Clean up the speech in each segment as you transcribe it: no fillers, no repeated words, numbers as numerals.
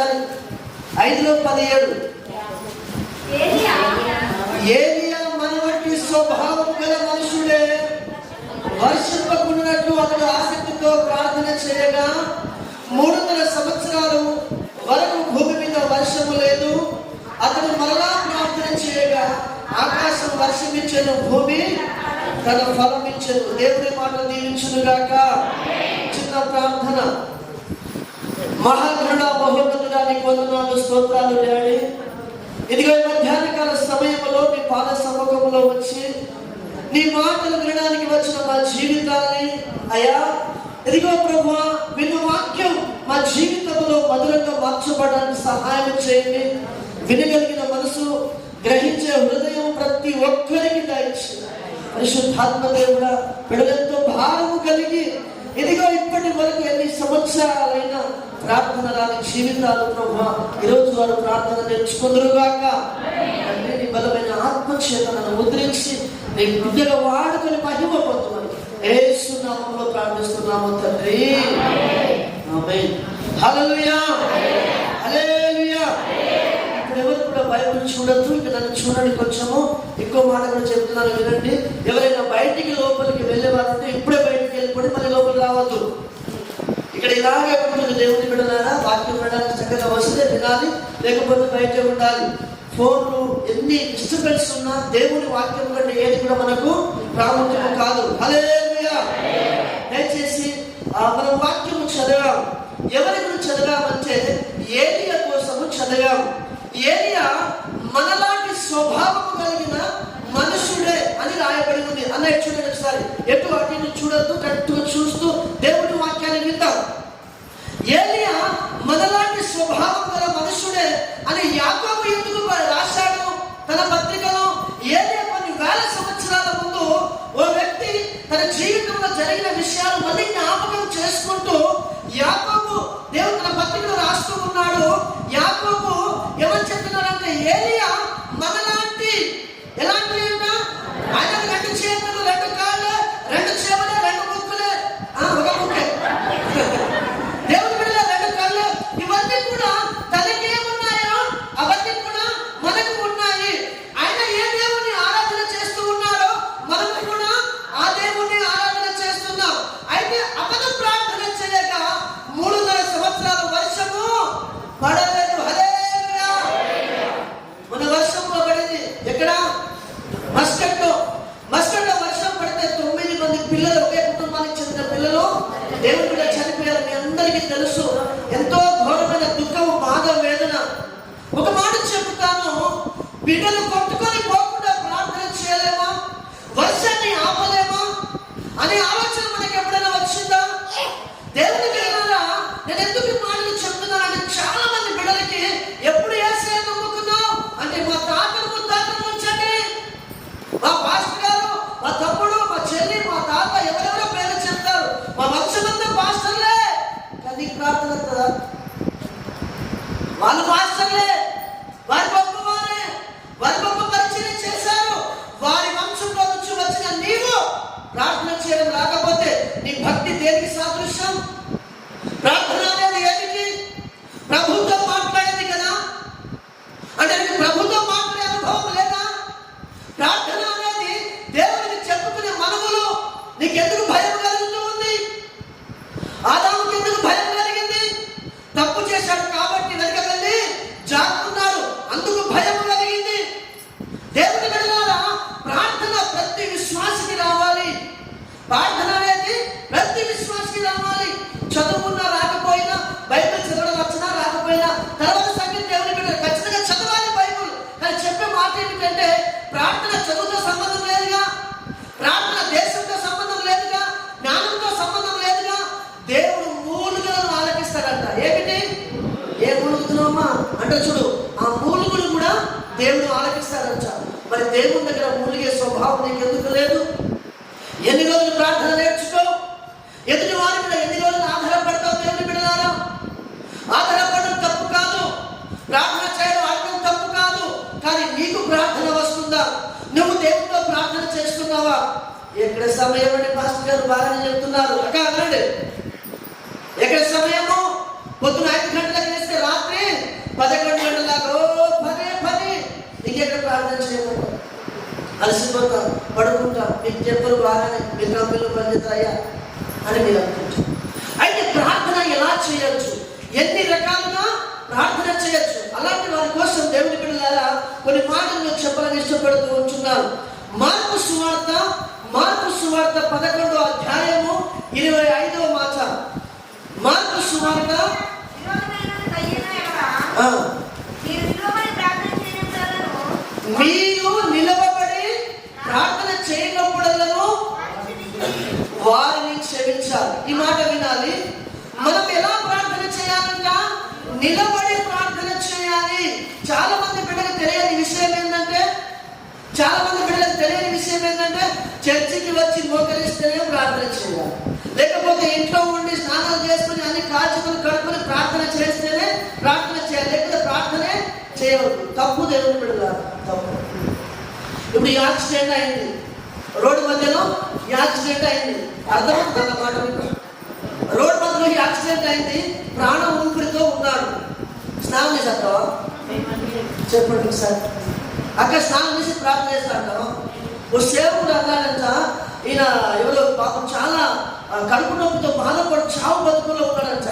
ఒకసారి 5:17. ఏలియా మన వంటి స్వభావం గల మనుషుడే వర్షింపకున్నట్లు అతడు ఆసక్తితో ప్రార్థన చేయగా 300 సంవత్సరాలు వరకు భూమి మీద వర్షము లేదు. అతడు మరలా ప్రార్థన చేయగా ఆకాశం వర్షమిచ్చెను, భూమి తన ఫలం ఇచ్చెను. దేవుని మాట దీవించును గాక. చిన్న ప్రార్థన. మహాగణుడా, మహోన్నతుడా, నీకు వందనాలు, స్తోత్రాలు డాడీ. ఇదిగో మధ్యాహ్న కాల సమయంలో నీ పాద సముఖంలో వచ్చి నీ మాటలు వినడానికి వచ్చిన మా జీవితాన్ని అయ్యా, ఇదిగో ప్రభువా, విన్న వాక్యం మా జీవితంలో మధురంగా మార్చబడడానికి సహాయం చేయండి. వినగలిగిన మనసు, గ్రహించే హృదయం ప్రతి ఒక్కరికి దయచేయండి. పరిశుద్ధాత్మ దేవుడా, బిడ్డలతో భారము కలిగి ఇదిగో ఇప్పటి వరకు ఎన్ని సంవత్సరాలైనా ప్రార్థన రాని జీవితాలు ప్రభువా, ఈరోజు వారు ప్రార్థన నేర్చుకుందరుగాక. నీ బలమైన ఆత్మచేతనను ముద్రించి నీ బిడ్డగా వాడుకొని మహిమ పొందుమని యేసు నామములో ప్రార్థిస్తున్నాము తండ్రి. ఆమేన్. హల్లెలూయా, హల్లెలూయా. ఇప్పుడు ఎవరు కూడా బైబిల్ చూడొద్దు, ఇక నన్ను చూడండి. కొంచెము ఎక్కువ మాట కూడా చెప్తున్నాను, వినండి. ఎవరైనా బయటికి లోపలికి వెళ్ళేవారు ఉంటే ఇప్పుడే బయటికి వెళ్ళిపోయి మళ్ళీ లోపలికి రావద్దు. ఇక్కడ ఇలాగే ఉంటుంది. దేవుని బిడ్డలారా, వాక్యం వినడానికి చక్కగా వస్తే వినాలి, లేకపోతే బయట ఉండాలి. ఫోన్లు ఎన్ని డిస్టర్బెన్స్ ఉన్నా దేవుని వాక్యం కంటే ఏది కూడా మనకు ప్రాముఖ్యం కాదు. హల్లెలూయా. దయచేసి మనం వాక్యము చదివాం. ఎవరి గురించి చదివామంటే ఏలియా కోసము చదివాము. ఏలియా మనలాంటి స్వభావం కలిగిన మనుషుడే అని రాయబడి ఉంది. అన్నయ్య చూడండి ఒకసారి, ఎటు అటు చూడద్దు, కరెక్ట్గా చూస్తూ దేవుని వాక్యాన్ని విందాం. ఏలియా మనలాంటి స్వభావం గల మనుషుడే అని యాకోబు ఎందుకు రాశాడు తన పత్రికలో? ఏలియా కొన్ని వేల సంవత్సరాల ముందు ఓ వ్యక్తి తన జీవితంలో జరిగిన విషయాలు మళ్ళీ జ్ఞాపకం చేసుకుంటూ యాకోబు దేవుడు తన పత్రికలో రాస్తూ ఉన్నాడు. యాకోబు ఎవరు చెప్తున్నారంటే ఏలియా మనలాంటి, ఎలాంటి ఆయన 2 చేతులు, 2 కాళ్ళు, 2 చెవులు, 2 ముక్కులు, ఒక ముక్కే, దేవుని బిడ్డల 2 కళ్ళు, ఇవన్నీ కూడా తనకి ఏమున్నాయో అవన్నీ కూడా మనకు ఉన్నాయి. ఆయన ఏ దేవుని ఆరాధన చేస్తూ ఉన్నారో మనం కూడా ఆ దేవుని ఆరాధన చేస్తున్నాం. అయితే అతను ప్రార్థన చేయగా 300 సంవత్సరాల వర్షము పడలేదు. హల్లెలూయా. మన వర్షంలో పడింది ఎక్కడ? మస్కట్లో వర్షం పడితే 9 మంది పిల్లలు, ఒకే కుటుంబానికి చెందిన పిల్లలు దేవుని బిడ్డ చనిపోయారు. మీ అందరికీ తెలుసు. ఎంతో ఘోరమైన దుఃఖం, బాధ, వేదన. ఒక మాట చెప్తాను, బిడ్డలు కొట్టుకొని పోకుండా ప్రార్థన చేయలేమా? వర్షాన్ని ఆపలేమా అనే ఆలోచన మనకి ఎప్పుడైనా వచ్చిందా? దేవుని బిడ్డలారా, నేను ఎందుకు ఈ మాటలు చెప్తున్నానంటే చాలా మంది బిడ్డలకి ఎప్పుడు యేసయ్య నమ్ముకున్నావు అంటే మా తాతను ముత్తాతను ఉంచండి, మా పాస్టర్ గారు, మా తమ్ముడు, మా చెల్లి, మా తాత, ఎవరెవరో పేరు చెప్తారు. మా వంశమంతా పాస్టర్లే. కానీ ప్రార్థన కదా, వాళ్ళు పాస్టర్లే, వారి గొప్పవారే, వారి గొప్ప పరిచయం చేశారు. వారి వంశంలో నుంచి వచ్చిన నీవు ప్రార్థన చేయడం రాకపోతే నీ భక్తి దేనికి సాదృశ్యం? ప్రార్థన అనేది ఏమిటి? ప్రభుత్వం మాట్లాడేది కదా. అంటే నీకు ప్రభుత్వం మాట్లాడే అనుభవం లేదా? ప్రార్థన అనేది దేవునికి చెప్పుకునే మనవులు. నీకెందుకు భయం కలుగుతూ ఉంది? ఆదాముకి ఎందుకు భయం కలిగింది? తప్పు చేశాడు కాబట్టి వెనక వెళ్ళి జారుకున్నాడు, అందుకు భయం కలిగింది. దేవుని బిడ్డలారా, ప్రార్థన ప్రతి విశ్వాసికి రావాలి. ప్రార్థన అనేది ప్రతి విశ్వాసికి రావాలి. చదువుకున్నా రాకపోయినా, బైబిల్ చదవడం వచ్చినా రాకపోయినా, తర్వాత సంగతి దేవుని బిడ్డ ఖచ్చితంగా చదవాలి బైబిల్. కానీ చెప్పే మాట ఏమిటంటే ప్రార్థన చదువుతో సంబంధం లేదుగా, ప్రార్థన దేశంతో సంబంధం లేదుగా, జ్ఞానంతో సంబంధం లేదుగా. దేవుడు మూలుగులను ఆలకిస్తాడంట. ఏమిటి? ఏ మూలుగుతున్నామా అంటే చూడు, ఆ మూలుగులు కూడా దేవుడు ఆలకిస్తాడంట. మరి దేవుని దగ్గర మూలిగే స్వభావం నీకు ఎందుకు లేదు? ఎన్ని రోజులు ప్రార్థన నేర్చుకో. ఎదుటి వారి మీద ఎన్ని రోజులు ఆధారపడతావు? దేవుని బిడ్డలారా, ఆధారపడడం తప్పు కాదు, ప్రార్థన చేయడం అడగడం తప్పు కాదు. కానీ నీకు ప్రార్థన వస్తుందా? నువ్వు దేవుడితో ప్రార్థన చేస్తున్నావా? ఎక్కడ సమయం అంటే పాస్టర్ గారు బాగానే చెప్తున్నారు అక్క, అనండి. ఎక్కడ సమయము? పొద్దున 5 గంటలకు వేస్తే రాత్రి మీకు చెప్పరు బాగానే మీ కంపెనీలో పనిచేస్తాయా అని మీరు అనుకుంటారు. అయితే ప్రార్థన ఎలా చేయొచ్చు, ఎన్ని రకాలుగా ప్రార్థన చేయొచ్చు, అలాంటి వారి కోసం దేవుని బిడ్డలారా కొన్ని మాటలు నేను చెప్పాలని ఇష్టపడుతూ ఉంటున్నాను. మార్కు సువార్త 11వ అధ్యాయము 25వ మాట. మార్కు సువార్త మీరు నిలవబడి ప్రార్థన చేయనప్పుడల్లను వారిని క్షమించాలి. ఈ మాట వినాలి. మనం ఎలా ప్రార్థన చేయాలంట? నిలబడి ప్రార్థన చేయాలి. చాలా మంది బిడ్డలకు తెలియని విషయం ఏంటంటే చర్చికి వచ్చి మోకరిస్తేనే ప్రార్థన చేయాలి, లేకపోతే ఇంట్లో ఉండి స్నానాలు చేసుకుని అన్ని కాచుకుని కడుపుని ప్రార్థన చేస్తేనే ప్రార్థన చేయాలి, లేకపోతే ప్రార్థనే చేయవద్దు. తప్పు దేవుని బిడ్డలారా, తప్పు. ఇప్పుడు ఈ యాక్సిడెంట్ అయింది, రోడ్డు మధ్యలో యాక్సిడెంట్ అయింది, అర్థమవుతుంది మాట. రోడ్డు మధ్యలో యాక్సిడెంట్ అయింది, ప్రాణం ఊపిరితో ఉన్నాడు. స్నానం చేసేస్తావా? చెప్పండి సార్. అక్కడ స్నానం చేసి ప్రార్థన చేస్తాడు. ఓ సేవకుడు అన్నాడంట, ఈయన ఎవరో పాపం చాలా కడుపు నొప్పితో బాధపడి చావు బతుకుల్లో ఉన్నాడంట.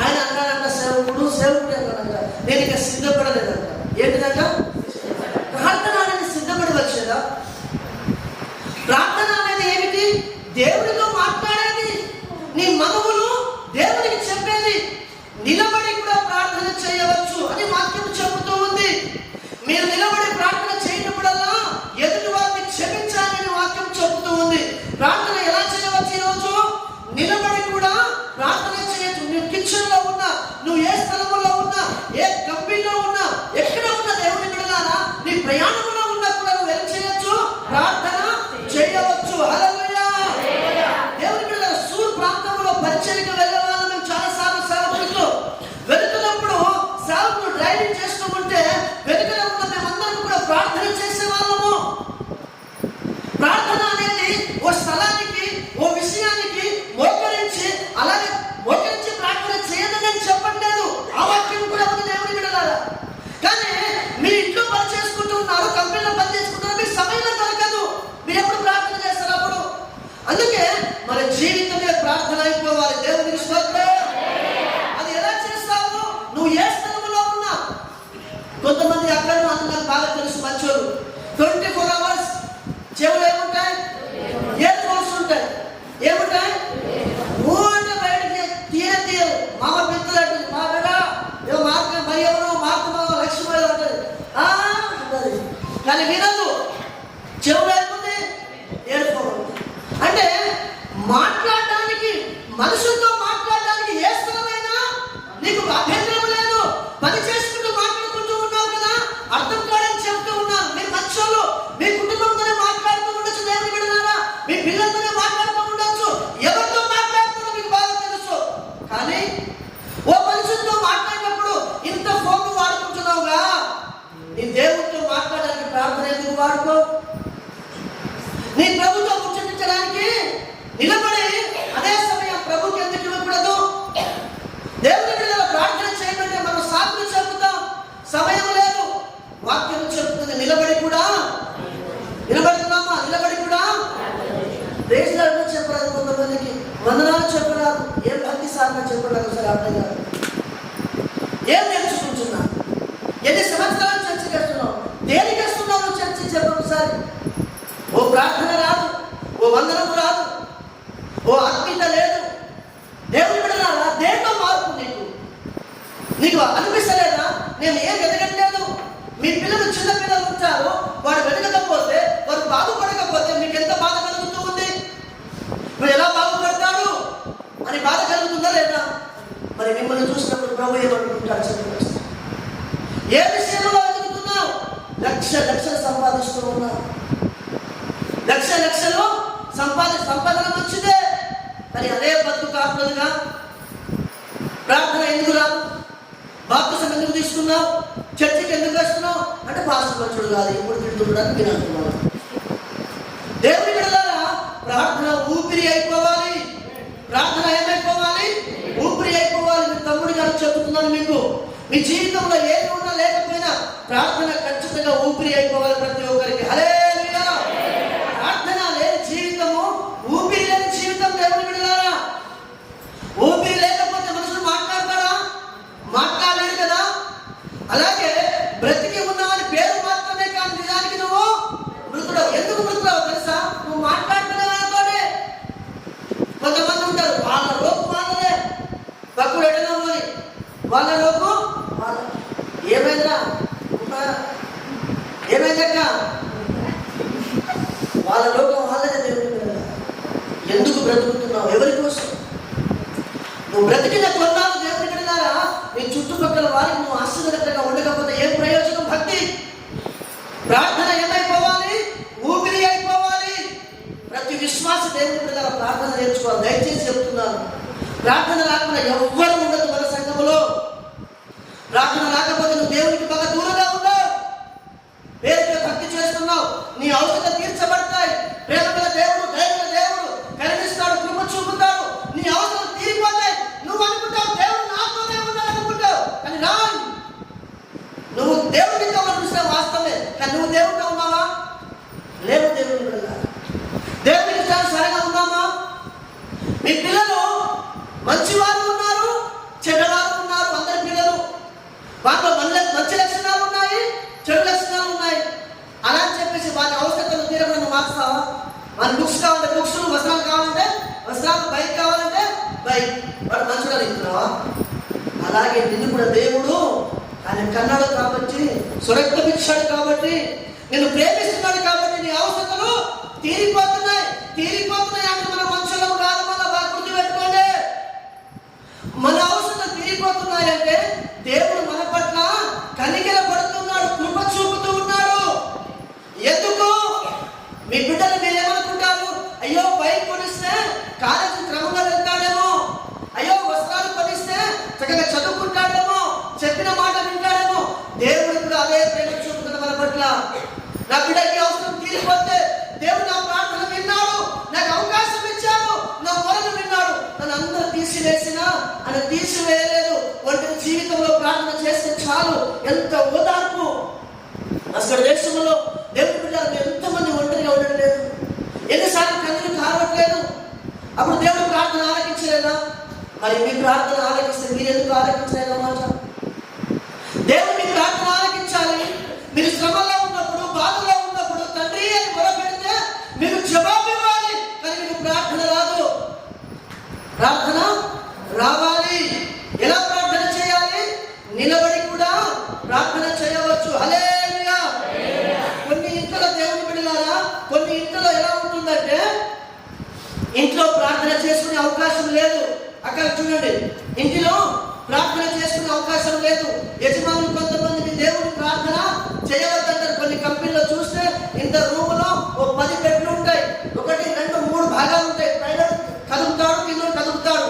ఆయన అన్నాడంట, సేవకుడు అన్నాడంట, నేను ఇక సిద్ధపడలేదంట. ఏంటిదంట? ప్రార్థన అనేది సిద్ధపడి వచ్చేదా? ప్రార్థన అనేది ఏమిటి? దేవుడితో మాట్లాడేది, నీ మనవులు దేవుడికి చెప్పేది. నిలబడి కూడా ప్రార్థన చేయవచ్చు అని వాక్యం చెబుతూ ఉంది. మీరు నిలబడి ప్రార్థన చేయనప్పుడల్లా ఎదుటి వారిని క్షమించాలని వాక్యం చెబుతూ ఉంది. ప్రార్థన ఎలా చేయవచ్చు? ఈరోజు నిలబడి కూడా ప్రార్థన చేయొచ్చు. నువ్వు కిచెన్ లో ఉన్నా, నువ్వు ఏ స్థలంలో ఉన్నా, ఏ కంపెనీలో ఉన్నా, ఎక్కడ ఉన్నా దేవుని బిడ్డలారా, నీ ప్రయాణంలో ఉన్నా కూడా నువ్వు ఏం చేయొచ్చు? ప్రార్థన చేయవచ్చు. హల్లెలూయా. దేవుని బిడ్డలారా, సూర్ ప్రాంతంలో పరిచర్యకు వెళ్ళే వాళ్ళు మేము చాలా సార్లు సేవకులు వెళుతున్నప్పుడు సేవకులు డ్రైవింగ్ చేస్తూ ఉంటే వెనుకలో ఉన్న మేమందరం కూడా ప్రార్థన చేసే వాళ్ళము. ప్రార్థన అనేది ఓ స్థలానికి, ఓ విషయానికి మోకరించి, అలాగే మోకరించి ప్రార్థన చేయదని నేను చెప్పట్లేదు. ఆ వాక్యం కూడా ఉంది దేవుని బిడ్డలారా. కానీ మీరు ఇంట్లో పని చేసుకుంటూ ఉన్నారు, కంపెనీలో పని చేసుకుంటున్నారు, మీకు సమయంలో దొరకదు. మీరు ఎప్పుడు ప్రార్థన చేస్తారు అప్పుడు? అందుకే మన జీవితమే ప్రార్థన అయిపోవాలి. దేవునికి స్తోత్రం. అది ఎలా చేస్తావు? నువ్వు ఏ స్థలంలో ఉన్నా. కొంతమంది అక్కడ నాకు బాగా తెలుసు, మంచోళ్ళు 24 hours చెవులు ఏముంటాయి? ఇయర్ ఫోన్స్ ఉంటాయి. ఏముంటాయి? ఊట బయటకి తీయరు. మామ పెద్దలు మా బిడ్డ ఏమో మార్గం భయమో మార్గమో లక్ష్మీ ఉంటుంది కానీ వినదు. చెవులు ఏముంది? Year phone. అంటే మాట్లాడడానికి, మనుషులతో మాట్లాడడానికి ఏ స్థలమైనా నీకు అభ్యంతరం లేదు. పని చేసుకుంటూ మాట్లాడుకుంటూ ఉన్నావు కదా, అర్థం కాదని చెప్తూ ఉన్నాను. మీరు మంచోళ్ళు, మీ కుటుంబంతోనే మాట్లాడుతూ ఉండొచ్చు, దేవుని బిడ్డలారా, మీ పిల్లలతోనే మాట్లాడుతూ ఉండొచ్చు, ఎవరితో మాట్లాడుతారో మీకు బాగా తెలుసు. కానీ ఓ మనుషులతో మాట్లాడినప్పుడు ఇంత ఫోన్ వాడుకుంటున్నావుగా, నీ దేవుడితో మాట్లాడడానికి ప్రార్థన ఎందుకు వాడుకో? నీ ప్రభుతో ముచ్చటించడానికి నిలబడి అదే సమయం ప్రభుకి ఎందుకు ఇవ్వకూడదు? దేవుని బిడ్డల ప్రార్థన చేయమంటే మనం సాకులు చెబుతాం, సమయం లేదు. వాక్యం చెబుతుంది నిలబడి కూడా. నిలబడుతున్నామా? నిలబడి కూడా దేశాలను చెప్పరాదు. కొంతమందికి వందనాలు చెప్పరాదు. ఏం భక్తి సాధన చెప్పరాదు. సరే అర్థం కాదు. ఏం నేర్చుకుంటున్నా? ఎన్ని సంవత్సరాలు చర్చ చేస్తున్నావు? దేనికి వస్తున్నావు చర్చ? చెప్పండి సార్. ఓ ప్రార్థన రాదు, ఓ వందనం రాదు, ఓ ఆత్మీయత లేదు. దేవుని బిడ్డలారా, దేంట్లో మార్పు నీకు అనిపిస్తలేదా? నేను ఏం ఎదగట్లేదు. మీ పిల్లలు చిన్న పిల్లలు ఉంటారు, వాడు వెదగకపోతే, వారు బాగుపడకపోతే మీకు ఎంత బాధ కలుగుతూ ఉంది? నువ్వు ఎలా బాగుపడతాడు అని బాధ కలుగుతుందా లేదా? మరి మిమ్మల్ని చూసినప్పుడు ప్రభు ఏమనుకుంటాడు? చెప్పండి. ఏ విషయంలో ఎదుగుతున్నావు? లక్షలు సంపాదిస్తూ ఉన్నావు. లక్షలు సంపాదన మంచిదే, కానీ అదే బతుకు కాకులుగా. ప్రార్థన ఎందుకు రాదు? బాప్తిసం ఎందుకు తీసుకున్నావు? చర్చికి ఎందుకు వస్తున్నావు అంటే పాస్టర్ వచ్చుడు కాదు, ఇప్పుడు తిడుతున్నాడని మీరు అంటున్నావు. దేవుని బిడ్డలారా, ప్రార్థన ఊపిరి అయిపోవాలి. ప్రార్థన ఏమైపోవాలి? ఊపిరి అయిపోవాలి. మీ తమ్ముడి గారు చెబుతున్నాను మీకు, మీ జీవితంలో ఏది ఉన్నా లేకపోయినా ప్రార్థన ఖచ్చితంగా ఊపిరి అయిపోవాలి ప్రతి ఒక్కరికి. హల్లెలూయా. ప్రార్థన లేని అలాగే బ్రతికి ఉన్నావని పేరు మాత్రమే కానీ నిజానికి నువ్వు మృతుడవు. ఎందుకు మృతుడవు తెలుసా? నువ్వు మాట్లాడుతున్న వాళ్ళతోనే. కొంతమంది ఉంటారు, వాళ్ళ రోగు వాళ్ళదే, భక్తుడు ఎడనమని వాళ్ళ రోగు ఏమైందా ఏమైందక్క వాళ్ళ లోకం వాళ్ళదే. దేవుడు ఎందుకు బ్రతుకుతున్నావు? ఎవరి కోసం? నువ్వు బ్రతికిన కొన్నాళ్ళు దేవుడి కడినారా నీ చుట్టుపక్కల వారికి నువ్వు ఆశీర్వాదంగా ఉండకపోతే ఏం ప్రయోజనం? భక్తి ప్రార్థన ఏమైపోవాలి? ఊపిరి అయిపోవాలి. ప్రతి విశ్వాస దేవుడి కడినారా ప్రార్థన నేర్చుకోవాలి. దయచేసి చెప్తున్నాను, ప్రార్థన రాకుండా ఎవ్వరు ఉండదు మన సంఘములో. ప్రార్థన రాకపోతే నువ్వు దేవునికి బాగా దూరంగా ఉన్నావు. పేరుతో భక్తి చేస్తున్నావు, నీ అవసరం తీర్చబడతాయి. ప్రేమగల దేవుడు, దయగల దేవుడు కరుణిస్తాడు, కృప చూపుతాడు, నీ అవసరం తీరిపోతాయి. నువ్వు అనుకుంటావు దేవుడు నాతోనే ఉన్నాడు అనుకుంటావు, కానీ రాను. నువ్వు దేవుడితో అనిపిస్తావు వాస్తవమే, కానీ నువ్వు దేవుడితో ఉన్నావా? లేవు. దేవుడు దేవుడికి సరిగా ఉన్నామా? మీ పిల్లలు మంచివారు ఉన్నారు, చెడ్డవారు ఉన్నారు. అందరి పిల్లలు వాళ్ళలో మంచి లక్షణాలు ఉన్నాయి, చెడు లక్షణాలు ఉన్నాయి. అలా అని చెప్పేసి వాళ్ళ అవసరాలు తీరకుండా నువ్వు మార్చుతావా? మన బుక్స్ కావాలంటే బుక్స్, వస్త్రాలు కావాలంటే వస్త్రాలు, బైక్ కావాలంటే బైక్. వాడు మంచిగా ఇస్తున్నావా? అలాగే నిన్ను కూడా దేవుడు ఆయన కన్నాడు కాబట్టి, సురక్షించాడు కాబట్టి, నిన్ను ప్రేమిస్తున్నాడు కాబట్టి నీ అవసరాలు తీరిపోతున్నాయి. అంటే మన మనుషులం కాదు, మన గుర్తు పెట్టుకోండి. మన అవసరాలు తీరిపోతున్నాయి అంటే దేవుడు మన పట్ల కనికెర పడుతున్నాడు, కృప చూపుతూ ఉన్నాడు. ఎందుకు? మీ బిడ్డలు మీరేమనుకుంటారు? అయ్యో బైక్ కొనిస్తే కాలేజీ క్రమంగా వెళ్తాడేమో, అయ్యో వస్త్రాలు కొనిస్తే చక్కగా చదువుకుంటాడేమో, చెప్పిన మాట వింటాడేమో. దేవుడు కూడా అదే ప్రేమ చూపుతున్న మన పట్ల. నా బిడ్డకి అవసరం తీరిపోతే దేవుడు నా ప్రార్థన విన్నాడు, నాకు అవకాశం ఇచ్చాడు, నా మొరను విన్నాడు. నన్ను అందరూ తీసివేసినా అని తీసివేయలేదు. ఒంటరి జీవితంలో ప్రార్థన చేస్తే చాలు. ఎంత ఓదార్పు! అసలు దేశంలో దేవుడి బిడ్డలు ఎంతమంది ఒంటరిగా ఉండడం లేదు, ఎన్నిసార్లు కన్నీరు కారట్లేదు. అప్పుడు దేవుడు ప్రార్థన ఆలకించలేదా? మరి మీ ప్రార్థన ఆలకిస్తే మీరు ఎందుకు ఆలకించలేదన్నమాట? దేవుడు మీ ప్రార్థన ఆలకించాలి. మీరు శ్రమలో ఉన్నప్పుడు, బాధలో ఉన్నప్పుడు తండ్రి అని మొరపెడితే మీరు జవాబు ఇవ్వాలి. కానీ మీకు ప్రార్థన రాదు. ప్రార్థన రావాలి. ఎలా ప్రార్థన చేయాలి? నిలబడి కూడా ప్రార్థన చేయవచ్చు. హల్లెలూయా. కొన్ని ఇంట్లో దేవుని బిడ్డలారా, కొన్ని ఇంట్లో ఎలా ఉంటుందంటే ఇంట్లో ప్రార్థన చేసుకునే అవకాశం లేదు. అక్కడ చూడండి, ఇంటిలో ప్రార్థన చేసుకునే అవకాశం లేదు. యజమానులు కొంతమందికి దేవుని ప్రార్థన చేయవద్దంటారు. కొన్ని కంపెనీలో చూస్తే ఇంత రూములో 10 బెడ్లు ఉంటాయి, 1, 2, 3 భాగాలు ఉంటాయి. పైన కదుపుతాడు, కింద కదుపుతాడు.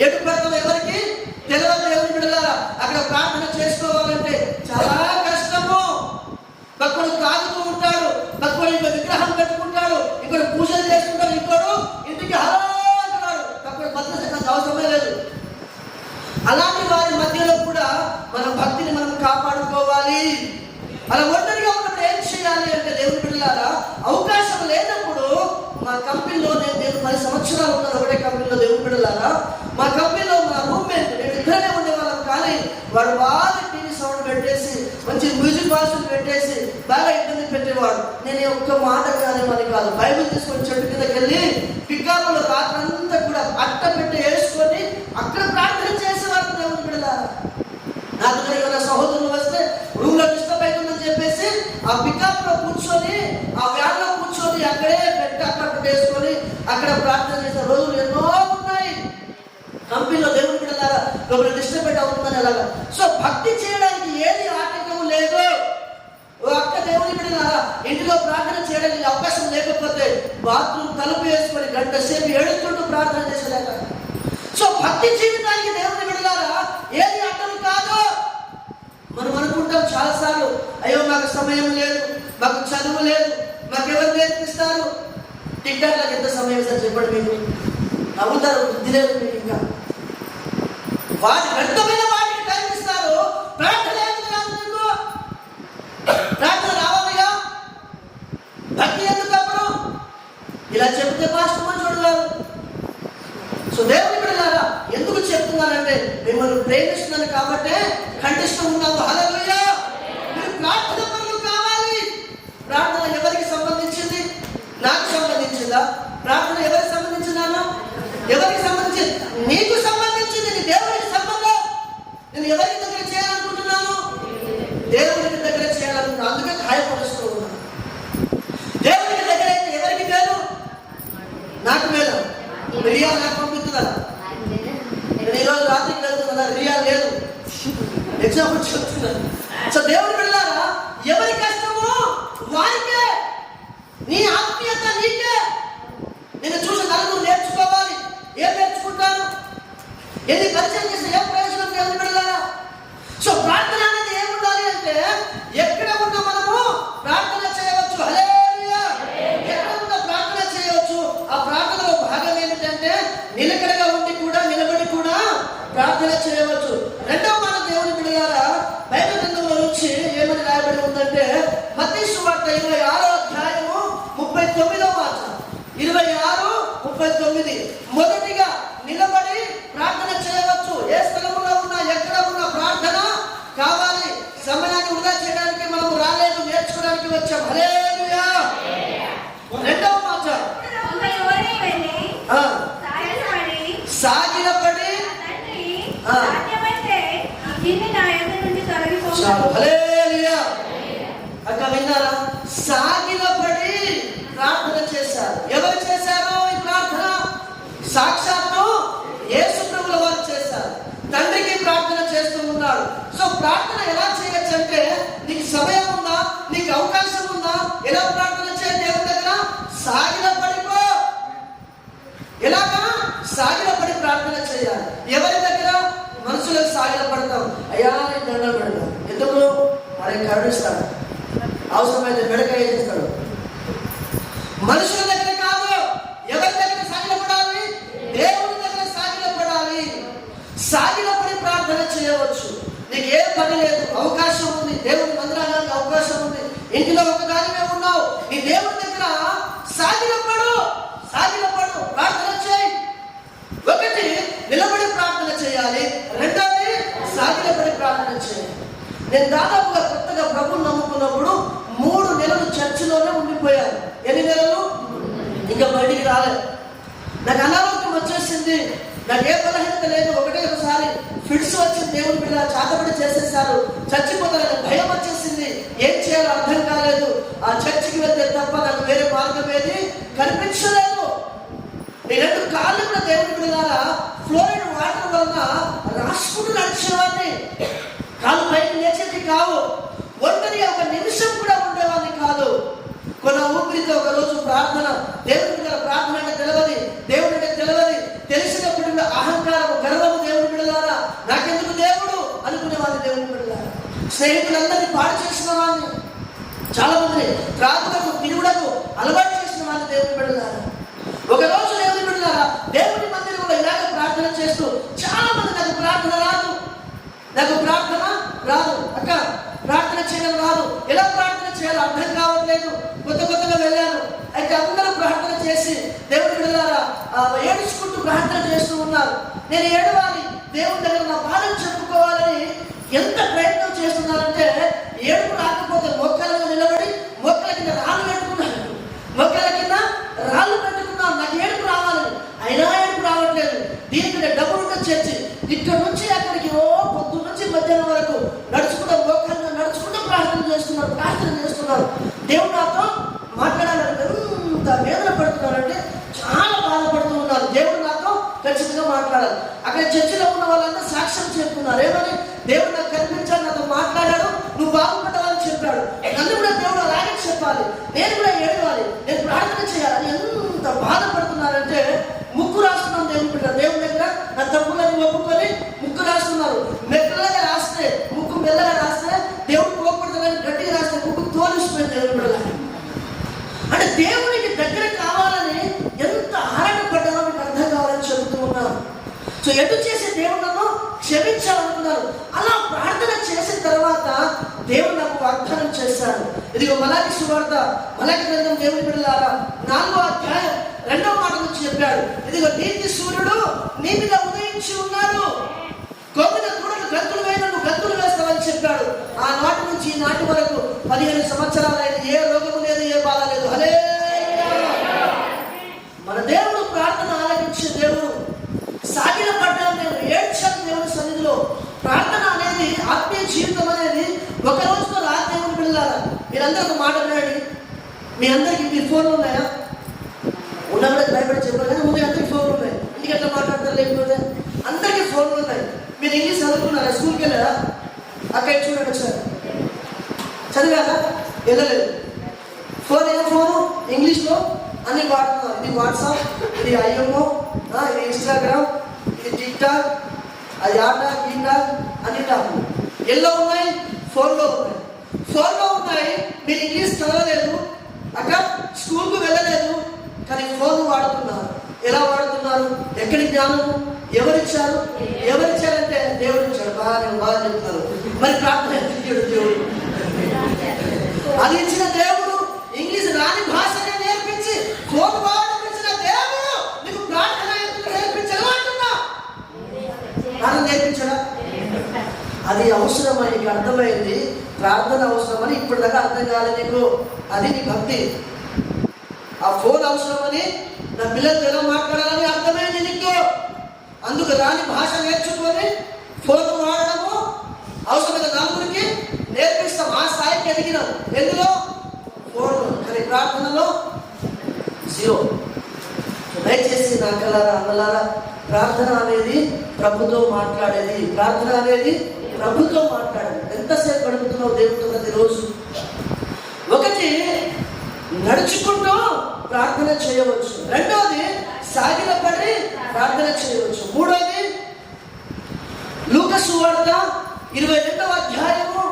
ఎటు పెడతాం ఎవరికి తెలియదు. దేవుని బిడ్డలారా, అక్కడ ప్రార్థన చేసుకోవాలంటే చాలా కష్టము. పక్కడు తాగుతూ ఉంటాడు, పక్కడు ఇంకో విగ్రహం పెట్టుకుంటాడు, ఇంకోటి పూజలు చేసుకుంటాడు, ఇంకోడు ఇంటికి హలో అంటున్నాడు. పక్కడు భద్రత అవసరమే లేదు. అలాంటి వారి మధ్యలో కూడా మన భక్తిని మనం కాపాడుకోవాలి. అలా ఒంటరిగా ఉన్నప్పుడు ఏం చేయాలి అంటే దేవుని బిడ్డలారా, అవకాశం లేనప్పుడు మా కంపెనీలో నేను 10 సంవత్సరాలు ఉన్నాను ఒకటే కంపెనీలో. దేవుని బిడ్డలారా, మా కంపెనీలో మా రూమ్మేట్ నేను ఇద్దరే ఉండేవాళ్ళం. కానీ వాడు బాగా టీవీ సౌండ్ పెట్టేసి, మంచి మ్యూజిక్ బాక్సులు పెట్టేసి బాగా ఇబ్బంది పెట్టేవాడు. నేను ఒక్క మాట కానివ్వని కాదు, బైబిల్ తీసుకొని చెట్టు కిందకి వెళ్ళి పికాపులో రాత్రంతా కూడా అట్ట పెట్టి వేసుకొని అక్కడ ప్రార్థన చేసేవాడు. దేవుని బిడ్డలారా, నా దగ్గర ఏమైనా సహోదరులు వస్తే రూమ్ లో డిస్టర్బ్ అవుతుందని చెప్పేసి ఆ పికప్ లో కూర్చొని, ఆ వ్యాన్ లో కూర్చొని అక్కడే పెట్టి అక్కడ పెట్టేసుకొని అక్కడ ప్రార్థన చేసే రోజులు ఎన్నో ఉన్నాయి. కంపెనీలో దేవుని బిడ్డలారా లోపల డిస్టర్బ్ అవుతుందని అలాగా. సో భక్తి చేయడానికి ఏది ఆటంకం లేదు. అక్క దేవుని బిడ్డలారా, ఇంటిలో ప్రార్థన చేయడానికి అవకాశం లేకపోతే బాత్రూమ్ తలుపు వేసుకొని గంట సేపు ఏడుకుంటూ ప్రార్థన చేసేలాగ. సో భక్తి జీవితానికి దేవుని బిడ్డలారా ఏది అడ్డం కాదు. మనం అనుకుంటాం చాలాసార్లు, అయ్యో మాకు సమయం లేదు, మాకు చదువు లేదు, మాకెవరు నేర్పిస్తారు. టిక్టాక్లకు ఎంత సమయం సార్ చెప్పండి? మీకు నవ్వుతారు, బుద్ధి లేదు మీకు. ఇంకా వాటి వ్యర్థమైన వాటికి టైం ఇస్తారు. ప్రార్థన ప్రార్థన రావాలిగా, భక్తి ఎందుకు అప్పుడు? ఇలా చెప్తే పాస్టర్ మంచోడు కాదు. సో దేవుని బిడ్డలారా, ఎందుకు చెప్తున్నానంటే మిమ్మల్ని ప్రేమిస్తున్నాను కాబట్టి ఖండిస్తూ ఉన్నాము. హల్లెలూయా. దేవునికి దగ్గర చేయాలనుకున్నా, అందుకే గాయపరుస్తూ ఉన్నాను. దేవునికి దగ్గర అయితే ఎవరికి మేలు? నాకు మేలు. రియా నాకు పంపిస్తుందా? నేను ఈరోజు రాత్రికి వెళ్తున్నా, రియా లేదు, ఎగ్జాంపుల్ చెప్తున్నాను. సో దేవుడు వెళ్ళారా, ఎవరి కష్టమో వారికే, నీ ఆత్మీయత నీకే. నేను చూసి నలుగురు నేర్చుకోవాలి. ఏం నేర్చుకుంటాను? ఎన్ని పరిచయం చేస్తే ఏం ప్రయోజనం? దేవుడు వెళ్ళారా. సో ప్రార్థన అనేది ఏముండాలి అంటే, ఎక్కడ ఉన్న మనము ప్రార్థన చేయవచ్చు. హల్లెలూయా. ఎక్కడ ఉన్న ప్రార్థన చేయవచ్చు. ఆ ప్రార్థనలో భాగం ఏమిటంటే, నిలకడగా ఉండి కూడా, నిలబడి కూడా ప్రార్థన చేయవచ్చు. రెండవ మాట దేవుని బిడ్డలారా, బైబిల్ గ్రంథంలో నుంచి ఏమని రాయబడి ఉందంటే, మత్తయి సువార్త 26వ అధ్యాయము 39వ మాట. 26:39. మొదటిగా నిలబడి ప్రార్థన చేయవచ్చు. ఏ స్థలంలో ఉన్నా, ఎక్కడ ఉన్నా ప్రార్థన కావాలి. సమయాన్ని వృధా చేయడానికి మనము రాలేదు, నేర్చుకోవడానికి వచ్చాం. హల్లెలూయా. రెండవ మాట, సాగిలపడి హల్లెలూయా. అక్క విన్నారా? సాగిలపడి ప్రార్థన చేశారు. ఎవరు చేశారు ఈ ప్రార్థన? సాక్షాత్తు యేసు ప్రభువుల వారు చేశారు. తండ్రికి ప్రార్థన చేస్తూ ఉన్నాడు. సో ప్రార్థన ఎలా చేయొచ్చు అంటే, నీకు సమయం ఉందా, నీకు అవకాశం ఉందా, ఎలా ప్రార్థన చేయ దేవుని దగ్గర? సాగిలపడిపో. ఎలాగా? సాగిలపడి ప్రార్థన చేయాలి. ఎవరి దగ్గర? మనుషులకు సాగిలపడతాం. అయ్యా నేను దండం పెడతాం. ఎందుకు? ఆయన కరుణిస్తాడు, అవసరమైతే మెడకాయ చేస్తాడు. మనుషుల దగ్గర కాదు. ఎవరి దగ్గర సాగిలపడాలి? దేవుని దగ్గర సాగిలపడాలి. సాగిలపడి ప్రార్థన చేయవచ్చు. నీకు ఏ పని లేదు, అవకాశం ఉంది, దేవుని మందిరానికి అవకాశం ఉంది, ఇంటిలో ఒకదానివే ఉన్నావు, నీ దేవుని దగ్గర సాగిలపడు. సాగిలపడు, ప్రార్థన చేయి. ఒకటి నిలబడి ప్రార్థన చేయాలి, రెండోది సాగిలపడి ప్రార్థన చేయాలి. నేను దాదాపుగా కొత్తగా ప్రభువుని నమ్ముకున్నప్పుడు 3 నెలలు చర్చిలోనే ఉండిపోయాను. ఎన్ని నెలలు? ఇంకా బయటికి రాలేదు. నాకు అనారోగ్యం వచ్చేసింది, నాకు ఏ బలహీనత లేదు. ఒకసారి ఫిట్స్ వచ్చింది. దేవుని బిడ్డ చాతబడి చేసేసారు, చచ్చిపోతారని భయం వచ్చేసింది. ఏం చేయాలో అర్థం కాలేదు. ఆ చర్చికి వెళ్తే తప్ప నాకు వేరే మార్గం ఏది కనిపించలేదు. ఈ 2 కాళ్ళు కూడా దేవుని బిడ్డలారా ఫ్లోరైడ్ వాటర్ వలన రాసుకుంటూ నడిచేవాడిని. కాళ్ళు పైకి లేచేది కావు. ఒంటరి ఒక నిమిషం కూడా ఉండేవాడిని కాదు. కొన్న ఊపిరితో ఒక రోజు ప్రార్థన, దేవుని బిడ్డల ప్రార్థన అంటే తెలియదు, దేవుడు అంటే తెలియదు. తెలిసినప్పుడు అహంకారము, గర్వము దేవుని బిడ్డలారా, నాకెందుకు దేవుడు అనుకునేవాడిని. దేవుని బిడ్డలారా స్నేహితులందరినీ పాడు చేసిన వాడిని, చాలా మందిని త్రాగుటకు, తిరుగుడకు అలవాటు చేసిన వాడిని. దేవుని బిడ్డలారా ఒక రోజు దేవుని బిడ్డలారా దేవుని మందిరంలో ఇలాగ ప్రార్థన చేస్తూ, చాలా మంది నాకు ప్రార్థన రాదు, నాకు ప్రార్థన రాదు, అక్క ప్రార్థన చేయడం రాదు, ఎలా ప్రార్థన చేయాలో అర్థం కావట్లేదు. కొత్తగా వెళ్ళాను. అయితే అందరూ ప్రార్థన చేసి దేవుని బిడ్డలారా ఏడుచుకుంటూ ప్రార్థన చేస్తూ ఉన్నారు. నేను ఏడవాలి, దేవుని దగ్గర నా బాధను చెప్పుకోవాలని ఎంత ప్రయత్నం చేస్తున్నానంటే, ఏడుపు రాకపోతే మొక్కల మీద నిలబడి మొక్కల కింద రాళ్ళు పెట్టుకున్నాను. మొక్కల కింద రాళ్ళు పెట్టుకున్నాను, నాకు ఏడుపు రావాలని. అయినా ఏడుపు రావట్లేదు. దీనికి డబ్బులుంటే చర్చి, ఇక్కడ నుంచి అక్కడికి పొద్దున్న నుంచి మధ్యాహ్నం వరకు నడుచుకుంటూ మొక్కలుగా నడుచుకుంటూ ప్రార్థన చేస్తున్నారు. దేవుడు నాతో మాట్లాడాలని ఎంత వేదన పడుతున్నారంటే, చాలా బాధపడుతూ ఉన్నారు. దేవుడు నాతో ఖచ్చితంగా మాట్లాడాలి. అక్కడ చర్చిలో ఉన్న వాళ్ళంతా సాక్ష్యం చెప్తున్నారు. ఏమని? దేవుడు నాకు కనిపించాడు, నాతో మాట్లాడాడు, నువ్వు బాగుపడ్డావని చెప్పాడు. నన్ను కూడా దేవుడు అలాగే చెప్పాలి, నేను కూడా ఏడవాలి, నేను ప్రార్థన చేయాలని ఎంత బాధపడుతున్నారంటే, ముక్కు రాస్తున్నాం దేవుని బిడ్డ. దేవుని దగ్గర నా తప్పులను ఒప్పుకొని ముక్కు రాస్తున్నారు. మెల్లగా రాస్తే ముక్కు మెల్లగా రాస్తే దేవుడు కోపడుతుందని గట్టిగా రాస్తే ముక్కు తోలిస్తుంది దేవుని బిడ్డ. అంటే దేవునికి దగ్గర కావాలని ఎంత ఆరాటపడ్డారో మీకు అర్థం కావాలని చెబుతూ ఉన్నారు. సో ఎటు చేసే దేవుడు క్షమించాలనుకున్నారు. అలా ప్రార్థన చేసిన తర్వాత దేవుడు నాకు వాగ్దానం చేశాడు. ఇదిగో మలాకి సువార్త, మలాకి గ్రంథం దేవుని బిడ్డలారా 4వ అధ్యాయం 2వ మాట నుంచి చెప్పాడు. ఇదిగో నీతి సూర్యుడు నీ మీద ఉదయించి ఉన్నాడు, కొమ్మిన దూడలు గంతులు వేయను, గంతులు వేస్తావని చెప్పాడు. ఆ నాటి నుంచి ఈ నాటి వరకు 15 సంవత్సరాలైన ఏ రోగము లేదు, ఏ బాధ లేదు. హల్లెలూయా. మన దేవుడు ప్రార్థన ఆలకించే దేవుడు. సాగిల పడ్డాను, నేను ఏడ్చాను దేవుని సన్నిధిలో. ప్రార్థన అనేది, ఆత్మీయ జీవితం అనేది ఒకరోజు మీరందరూ ఒక మాట వినండి. మీ అందరికి మీ ఫోన్లు ఉన్నాయా? ఉన్నప్పుడే భయపడి చెప్పారు కానీ ముందు అందరికి ఫోన్లు ఉన్నాయి. ఇంటికి ఎట్లా మాట్లాడతారు? లేకపోతే అందరికీ ఫోన్లు ఉన్నాయి. మీరు ఇంగ్లీష్ చదువుకున్నారా? స్కూల్కి వెళ్ళారా? అక్కడ చూడండి ఒకసారి. చదివారా? వెళ్ళలేదు. ఫోన్ ఏం ఫోను? ఇంగ్లీష్లో అన్ని వాడుతున్నారు. ఇది వాట్సాప్, ఇది ఐఎంఓ, ఇది ఇన్స్టాగ్రామ్, ఇది టిక్టాక్, అది ఆట గీట అన్ని టాప్ ఎల్లో ఉన్నాయి, ఫోన్లో ఉన్నాయి. ఫోన్లో ఉన్నాయి. మీరు ఇంగ్లీష్ చదవలేదు, అక్కడ స్కూల్కు వెళ్ళలేదు, కానీ ఫోన్ వాడుతున్నారు. ఎలా వాడుతున్నారు? ఎక్కడి జ్ఞానము? ఎవరిచ్చారు? ఎవరిచ్చారంటే దేవుడు ఇచ్చాడు. బాగా చెప్తున్నారు. మరి ప్రార్థన ఎందుకు దేవుడు? అది ఇచ్చిన దేవుడు ఇంగ్లీష్ రాని భాషనే నేర్పించి ఫోన్ వాడిపించిన దేవుడు నీకు ప్రార్థన ఎందుకు నేర్పించడం అంటున్నా? ప్రార్థన నేర్పించడా? అది అవసరమని నీకు అర్థమైంది. ప్రార్థన అవసరమని ఇప్పటిదాకా అర్థం కాలేదు నీకు. అది నీ భక్తి. ఆ ఫోన్ అవసరమని నా పిల్లలతో ఎలా మాట్లాడాలని అర్థమైంది నీకు. అందుకు రాని భాష నేర్చుకొని ఫోన్ వాడడము అవసరమైన నలుగురికి నేర్పిస్తాం. ఆ స్థాయికి ఎదిగినాం. ఎందులో? ఫోన్. కానీ ప్రార్థనలో జీరో. దయచేసి నా అక్కలారా, అన్నలారా, ప్రార్థన అనేది ప్రభుతో మాట్లాడేది. ప్రార్థన అనేది ప్రభుతో మాట్లాడేది. ఎంతసేపు గడుపుతున్నావు దేవుడితో ప్రతిరోజు? ఒకటి, నడుచుకుంటూ ప్రార్థన చేయవచ్చు. రెండోది, సాగిలపడి ప్రార్థన చేయవచ్చు. మూడోది, లూకా సువార్త 22వ అధ్యాయము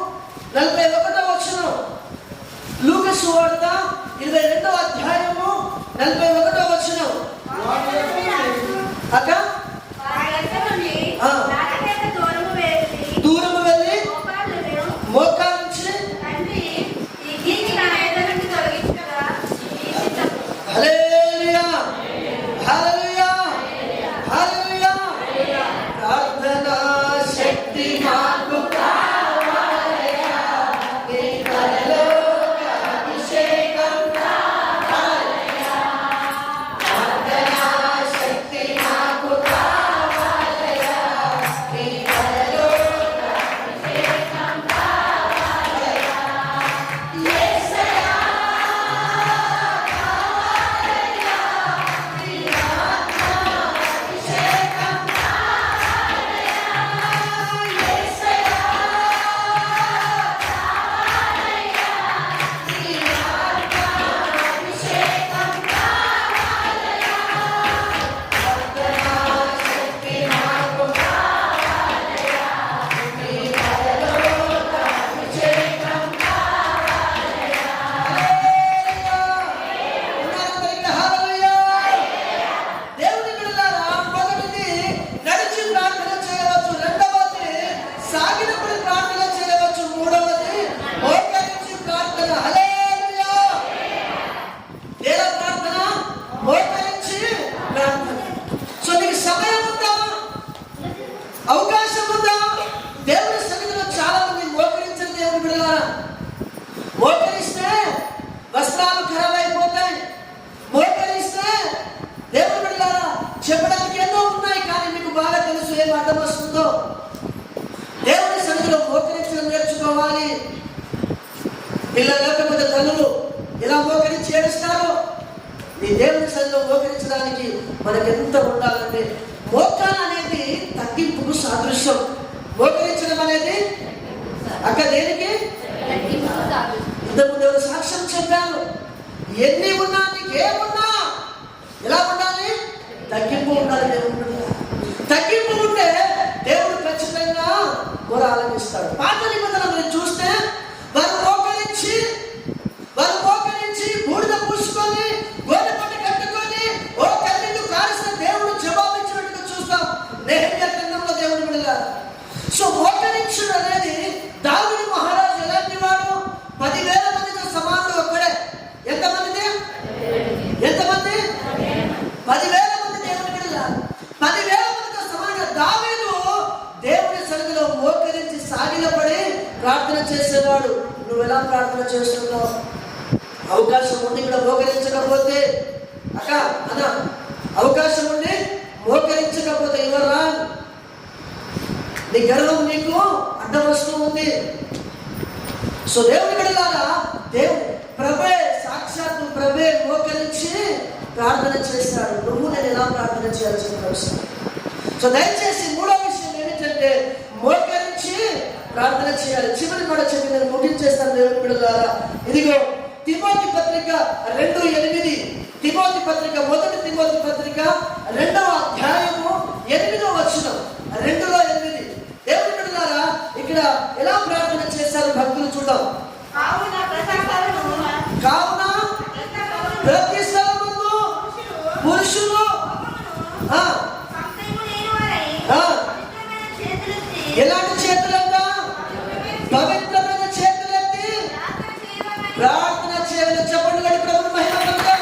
41వ వచనం. లూకా సువార్త 22వ అధ్యాయము 41వ వచనం. అక్క దూరము వెళ్ళి మోకాలించి హల్లెలూయా హల్లెలూయా హల్లెలూయా. ప్రార్థనా శక్తి మాకు కావాలయా, నీ పరలోక అభిషేకం కావాలయా. ప్రార్థనా శక్తి మాకు కావాలయా, నీ పరలోక అభిషేకం కావాలయా. యేసయ్యా కావాలయా, నీ ఆత్మ అభిషేకం కావాలయా. యేసయ్యా కావాలయా, నీ ఆత్మ అభిషేకం కావాలయా. ప్రార్థనా శక్తి మాకు కావాలయా, నీ పరలోక అభిషేకం కావాలయా. హల్లెలూయా. హల్లెలూయా. దేవుని బిడ్డలారా, మొదటిది నడిచి ప్రార్థన చేయవచ్చు. రెండవది సాగినప్పుడు ప్రార్థన చేయవచ్చు. మూడవది మోకరించి ప్రార్థన. హల్లెలూయా. ఎలా ప్రార్థన? మోకరించి ప్రార్థన. సో నీకు సమయం ఉందా? అవకాశం ఉందా? దేవుని సన్నిధిలో చాలా మంది మోకరించని దేవుని బిడ్డలారా. మోకరిస్తే వస్త్రాలు ఖరాబ్ అయిపోతాయి. మోకరిస్తే దేవుని బిడ్డలారా చెప్పడానికి ఎన్నో ఉన్నాయి, కానీ మీకు బాగా తెలుసు ఏం అర్థం వస్తుందో. దేవుని సన్నిధిలో మోకరించడం నేర్చుకోవాలి. పిల్లలు లేకపోతే తల్లులు ఎలా మోకరించి ఏడుస్తారో, ఈ దేవుని సన్నిధిలో మోకరించడానికి మనకు ఎంత ఉండాలంటే, మోకాలు అనేది తగ్గింపుకు సాదృశ్యం. మోకరించడం అనేది అక్క దేనికి? ఇంతకుముందు ఎవరు సాక్ష్యం చెప్పాను. ఎన్ని ఉన్నా నీకు ఏమున్నా ఎలా ఉండాలి? తగ్గింపు ఉండాలి. దేవుడు తగ్గింపు ఉంటే దేవుడు ఖచ్చితంగా మొర ఆలకిస్తాడు. పాత నిబంధనలు మీరు చూస్తే వారు మోకరించి బూడిద పూసుకొని గోనెపట్ట కట్టుకొని ఓ కన్నీళ్లు కారిస్తే దేవుడు జవాబిచ్చినట్టుగా చూస్తాం నెహెమ్యా గ్రంథంలో. దేవుడు బిడ్డలారా, సో మోకరించుడు అనేది దావీదు మహారాజు ఎలాంటి వాడు? 10,000 మందితో సమానుడు ఒక్కడే. ఎంతమంది? 10,000 మంది దేవుని బిడ్డలారా. 10,000 మందితో సమానంగా దావీదు దేవుని సన్నిధిలో మోకరించి సాగిలపడి ప్రార్థన చేసేవాడు. నువ్వు ఎలా ప్రార్థన చేస్తున్నావు? అవకాశం ఉండి కూడా మోకరించకపోతే, అక్క అన్న, అవకాశం ఉండి మోకరించకపోతే ఇవ్వరా? నీ గర్వం నీకు అడ్డం వస్తూ ఉంది. సో దేవుని బిడ్డలారా, దేవుడు ప్రభే, సాక్షాత్తు ప్రభే మోకరించి ప్రార్థన చేశాడు. నువ్వు నేను ఎలా ప్రార్థన చేయాల్సి చెప్పాల్సింది. సో దయచేసి మూడో విషయం ఏమిటంటే మోకరించి ప్రార్థన చేయాలి. చివరి మాట చెప్పి నేను ముగించేస్తాను దేవుని బిడ్డలారా. ఇదిగో తిమోతి పత్రిక 2:8, తిమోతి పత్రిక 1 తిమోతి పత్రిక 2వ అధ్యాయము 8వ వచనం, 2:8. దేవుని బిడ్డలారా ఇక్కడ ఎలా ప్రార్థన చేశారు భక్తులు చూద్దాం. కావున ప్రతి స్థలమందు పురుషులు ఎలాంటి చేతులంట? పవిత్రమైన చేతులెత్తి ప్రార్థన చేయాలని చెప్పండి. కానీ ప్రభుని మహిమ కలుగుతాం.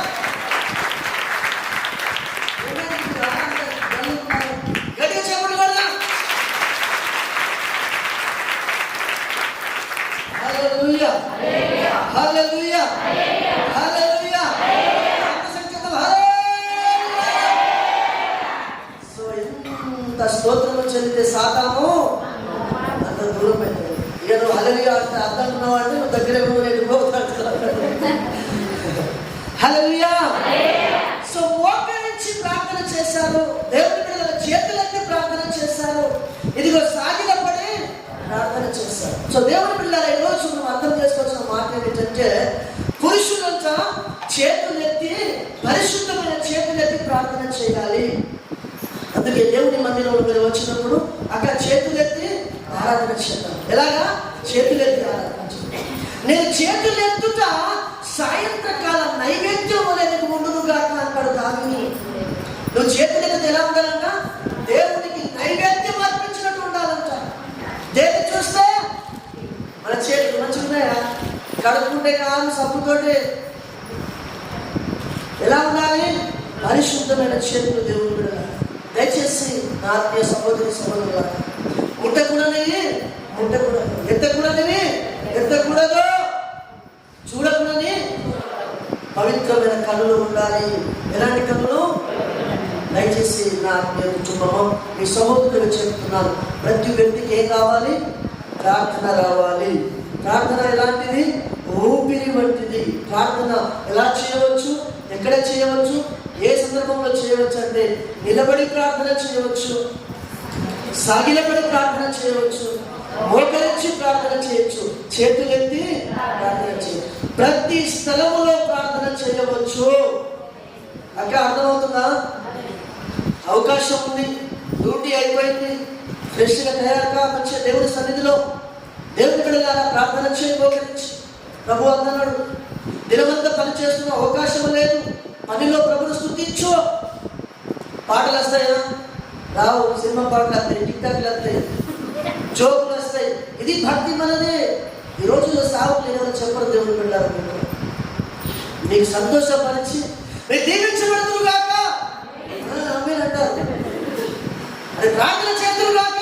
గట్టిగా చెప్పండి కదా. హల్లెలూయా, హల్లెలూయా, హల్లెలూయా. సో ఎంత స్తోత్రము చెల్లితే సాతాము అంత దూరం అయిపోయింది. ఇక నువ్వు హల్లెలూయా అంటే అర్థం అనుకున్నావు అంటే నువ్వు దగ్గరే హల్లెలూయా. సో మోకరించి ప్రార్థన చేశారు. దేవుని బిడ్డల చేతులెత్తి ప్రార్థన చేశారు. ఇదిగో సాగిలపడి ప్రార్థన చేశారు. సో దేవుని బిడ్డల ఈరోజు మనం అర్థం చేసుకోవాల్సిన మాట ఏమిటంటే పురుషులంతా చేతులెత్తి, పరిశుద్ధమైన చేతులెత్తి ప్రార్థన చేయాలి. అందుకే దేవుని మందిరంలో మీరు వచ్చినప్పుడు అక్కడ చేతులెత్తి ఆరాధన చేద్దాం. ఎలాగా? చేతులెత్తి ఆరాధన చేద్దాం. నేను చేతులెత్తుట సాయంత్రకాల నైవేద్యం అనేది ముందుగా అంటాడు దావిని. నువ్వు చేతులెత్తి ఎలా ఉండాలంట? దేవునికి నైవేద్యం అర్పించినట్టు ఉండాలంట. దేవుని చూస్తే మన చేతులు మంచిగా ఉన్నాయా? కడుక్కుంటే కాదు, సబ్బుతోటి. ఎలా ఉండాలి? పరిశుద్ధమైన చేతులు దేవుని బిడ్డలారా. దయచేసి నా ఆత్మీయ సహోదరి సహోదరులారా, ముట్టకూడనివి ముట్టకూడదు, ఎత్తకూడనివి ఎత్తకూడదు, చూడకూడని పవిత్రమైన కన్నులు ఉండాలి. ఎలాంటి కన్నులు? దయచేసి నా ఆత్మీయ కుటుంబము, మీ సహోదరులు చెప్తున్నాను, ప్రతి వ్యక్తికి ఏం కావాలి? ప్రార్థన రావాలి. ప్రార్థన ఎలాంటిది? ఊపిరి వంటిది. ప్రార్థన ఎలా చేయవచ్చు? ఎక్కడ చేయవచ్చు? ఏ సందర్భంలో చేయవచ్చు అంటే నిలబడి ప్రార్థన చేయవచ్చు, సాగిలపడి ప్రార్థన చేయవచ్చు, మోకరించి ప్రార్థన చేయొచ్చు, చేతులెత్తి ప్రార్థన చేయవచ్చు, ప్రతి స్థలములో ప్రార్థన చేయవచ్చు. అక్కడ అర్థమవుతుందా? అవకాశం ఉంది. డ్యూటీ అయిపోయింది, ఫ్రెష్గా తయారుగా మంచిగా దేవుడి సన్నిధిలో దేవుని బిడ్డలారా ప్రార్థన చేయబోకరించి ప్రభు అన్నాడు, దినమంతా పని చేస్తున్న అవకాశం లేదు, పనిలో ప్రభుని స్తుతించు. పాటలు వస్తాయా? రావు. సినిమా పాటలు వస్తాయి, టిక్టాక్లు వస్తాయి, జోకులు వస్తాయి. ఇది భక్తి మనదే. ఈ రోజుల్లో సాగులు ఏమైనా చెప్పరు దేవుని బిడ్డలారా. మీకు సంతోషపరిచి మీరు దీవించబడుతురు కాక మీరు అంటారు, అది ప్రార్థన చేతులు కాక.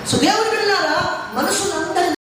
సో దేవుని